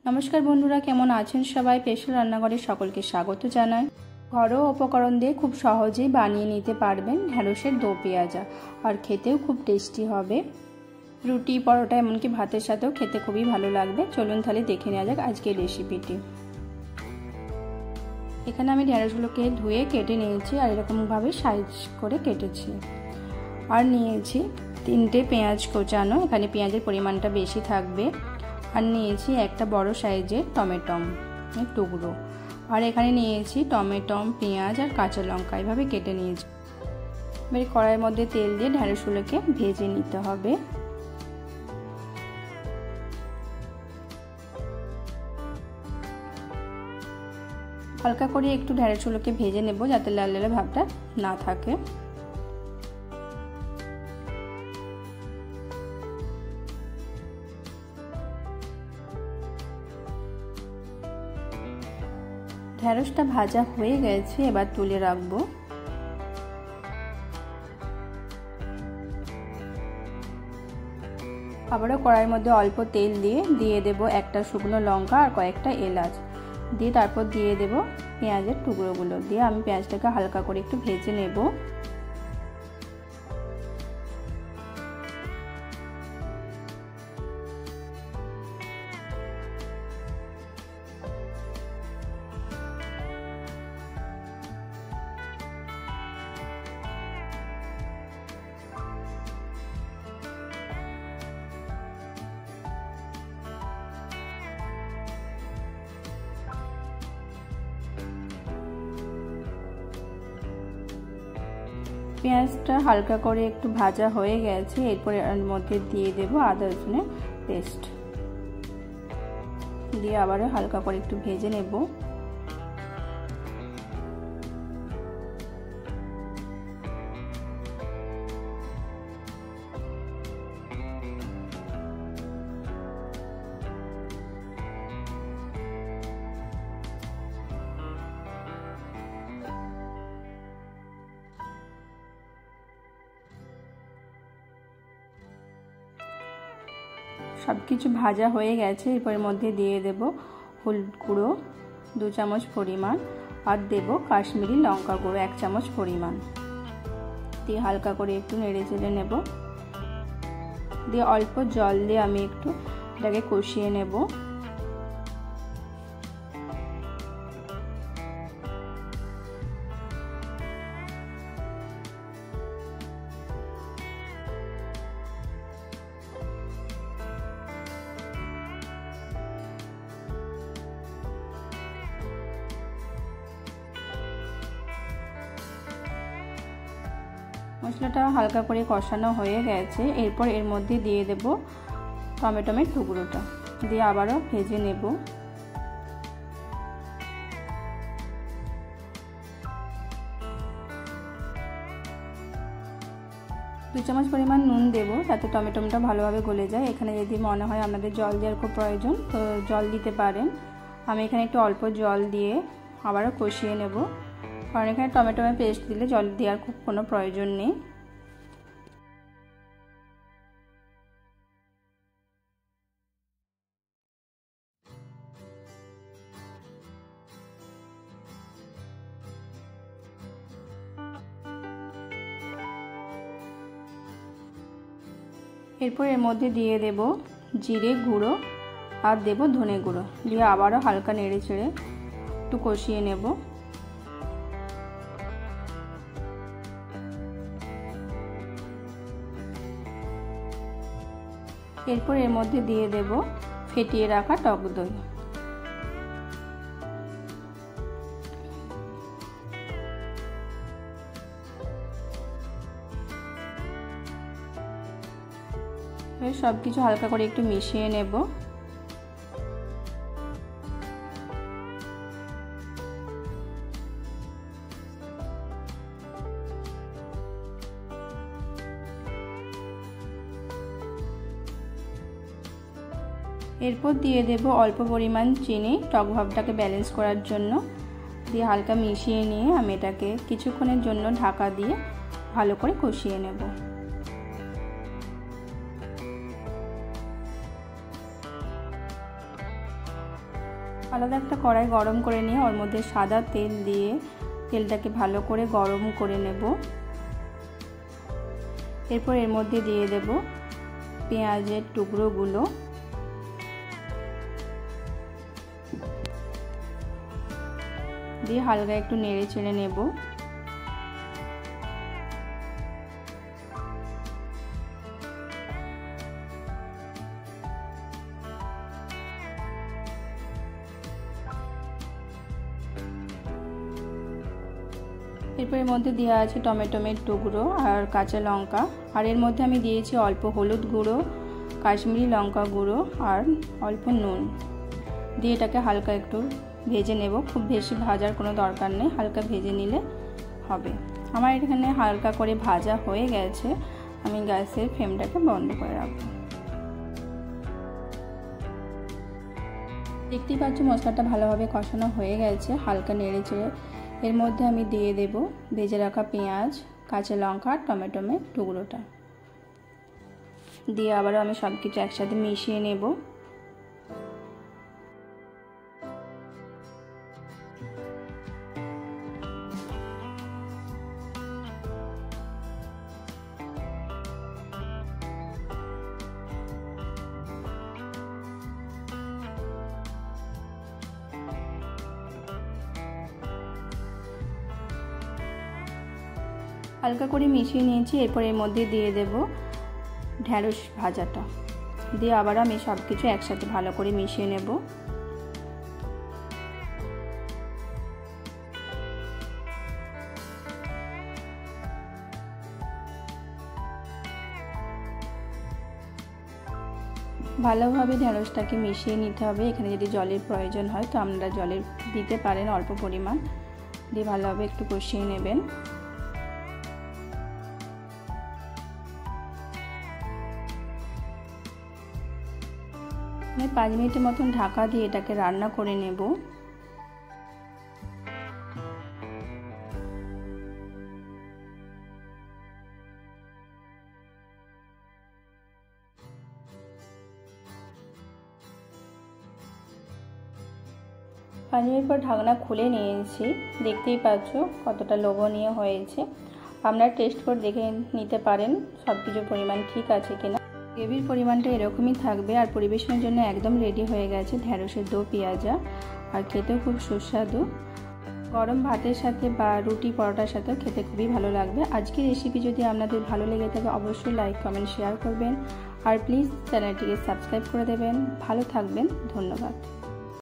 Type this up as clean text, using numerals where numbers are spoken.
नमस्कार बंधुरा केमन आছেন सबाई पेशल रान्नाघरे सकलके स्वागत जानाई। घरोया उपकरण दिए खूब सहजेई बानिये निते पारबेन ढेঁড়সের दो पेঁয়াজা और खेतेও खूब टेस्टी होबे। रुटी परोटा एमनकि भातेर साथेও खेते खूबই ভালো লাগবে। चलुन ताहले देखे नेওয়া যাক आजकेर रेसिपिटी। এখানে আমি ঢেঁড়সগুলোকে ধুয়ে কেটে নিয়েছি আর এরকম ভাবে সাইজ করে কেটেছি। আর নিয়েছি তিনটে পেঁয়াজ কোচানো, এখানে পেঁয়াজের পরিমাণটা বেশি থাকবে। আর নিয়েছি একটা বড় সাইজের টমেটো টুকরো, আর এখানে নিয়েছি টমেটো, পেঁয়াজ আর কাঁচা লঙ্কা এভাবে কেটে নিয়েছি। এবারে কড়াইয়ের মধ্যে তেল দিয়ে ঢেঁড়সগুলোকে ভেজে নিতে হবে। হালকা করে একটু ঢেঁড়সগুলোকে ভেজে নেব যাতে লাল লাল ভাবটা না থাকে। ঢেঁড়সটা ভাজা হয়ে গেছে, এবার তুলে রাখবো। আবারও কড়াইয়ের মধ্যে অল্প তেল দিয়ে দেব একটা শুকনো লঙ্কা আর কয়েকটা এলাচ দিয়ে তারপর দিয়ে দেব পেঁয়াজের টুকরোগুলো দিয়ে আমি পেঁয়াজটাকে হালকা করে একটু ভেজে নেব। পেঁয়াজটা হালকা করে একটু ভাজা হয়ে গেছে, এরপর এর মধ্যে দিয়ে দেব আদা রসুনের পেস্ট দিয়ে আবারও হালকা করে একটু ভেজে নেব। सबकिछु भाजा हो गेছে, এরপর মধ্যে দিয়ে দেব হলুদ গুঁড়ো 2 চামচ পরিমাণ আর দেব কাশ্মীরি লঙ্কা গুঁড়ো 1 চামচ পরিমাণ দিয়ে হালকা করে একটু নেড়ে চেড়ে নেব। দিয়ে অল্প জল দিয়ে আমি একটু এটাকে কষিয়ে নেব। মশলাটা হালকা করে কষানো হয়ে গেছে, এরপর এর মধ্যে দিয়ে দেব টমেটোর টুকরোটা দিয়ে আবারও ভেজে নেব। দু চামচ পরিমাণ নুন দেব যাতে টমেটোটা ভালোভাবে গলে যায়। এখানে যদি মনে হয় আপনাদের জল দেওয়ার খুব প্রয়োজন তো জল দিতে পারেন। আমি এখানে একটু অল্প জল দিয়ে আবারও কষিয়ে নেব, কারণ এখানে টমেটোর পেস্ট দিলে জল দেওয়ার খুব কোনো প্রয়োজন নেই। এরপর এর মধ্যে দিয়ে দেব জিরে গুঁড়ো আর দেব ধনে গুঁড়ো দিয়ে আবারও হালকা নেড়ে চেড়ে একটু কষিয়ে নেব। এরপর এর মধ্যে দিয়ে দেব ফেটিয়ে রাখা টক দই। সবকিছু হালকা করে একটু মিশিয়ে নেব। এরপর দিয়ে দেব অল্প পরিমাণ চিনি টক ভাবটাকে ব্যালেন্স করার জন্য দিয়ে হালকা মিশিয়ে নিয়ে আমি এটাকে কিছুক্ষণের জন্য ঢাকা দিয়ে ভালো করে কষিয়ে নেব। আলাদা একটা কড়াই গরম করে নিয়ে ওর মধ্যে সাদা তেল দিয়ে তেলটাকে ভালো করে গরম করে নেব। এরপর এর মধ্যে দিয়ে দেব পেঁয়াজের টুকরোগুলো, দিয়ে হালকা একটু নেড়ে চেড়ে নেব। এরপর এর মধ্যে দেওয়া আছে টমেটোর টুকরো আর কাঁচা লঙ্কা, আর এর মধ্যে আমি দিয়েছি অল্প হলুদ গুঁড়ো, কাশ্মীরি লঙ্কা গুঁড়ো আর অল্প নুন দিয়ে এটাকে হালকা একটু ভেজে নেব। খুব বেশি ভাজার কোনো দরকার নেই, হালকা ভেজে নিলে হবে। আমার এখানে হালকা করে ভাজা হয়ে গেছে, আমি গ্যাসের ফ্লেমটাকে বন্ধ করে রাখবো। দেখতেই পাচ্ছ মশলাটা ভালোভাবে কষানো হয়ে গেছে, হালকা নেড়ে চেড়ে এর মধ্যে আমি দিয়ে দেব ভেজে রাখা পেঁয়াজ, কাঁচা লঙ্কা আর টমেটোর টুকরোটা দিয়ে আবারও আমি সব কিছু একসাথে মিশিয়ে নেব। হালকা করে মিশিয়ে নিয়েছি। এরপর এর মধ্যে দিয়ে দেব ঢ্যাঁড়স ভাজাটা, দিয়ে আবার আমি সব কিছু একসাথে ভালো করে মিশিয়ে নেব। ভালোভাবে ঢ্যাঁড়সটাকে মিশিয়ে নিতে হবে। এখানে যদি জলের প্রয়োজন হয় তো আপনারা জলের দিতে পারেন অল্প পরিমাণ, দিয়ে ভালোভাবে একটু কষিয়ে নেবেন। 5 মিনিটের মতন ঢাকা দিয়ে এটাকে রান্না করে নেব। পাঁচ মিনিট পর ঢাকনা খুলে নিয়েছি, দেখতেই পাচ্ছ কতটা লোভনীয় হয়েছে। আপনারা টেস্ট করে দেখে নিতে পারেন সব কিছুর পরিমাণ ঠিক আছে কিনা। গ্রেভির পরিমাণটা এরকমই থাকবে। আর পরিবেশনের জন্য একদম রেডি হয়ে গেছে ঢ্যাঁড়সের দো পেঁয়াজা, আর খেতেও খুব সুস্বাদু। গরম ভাতের সাথে বা রুটি পরোটার সাথেও খেতে খুবই ভালো লাগবে। আজকের রেসিপি যদি আপনাদের ভালো লেগে থাকে অবশ্যই লাইক কমেন্ট শেয়ার করবেন, আর প্লিজ চ্যানেলটিকে সাবস্ক্রাইব করে দেবেন। ভালো থাকবেন, ধন্যবাদ।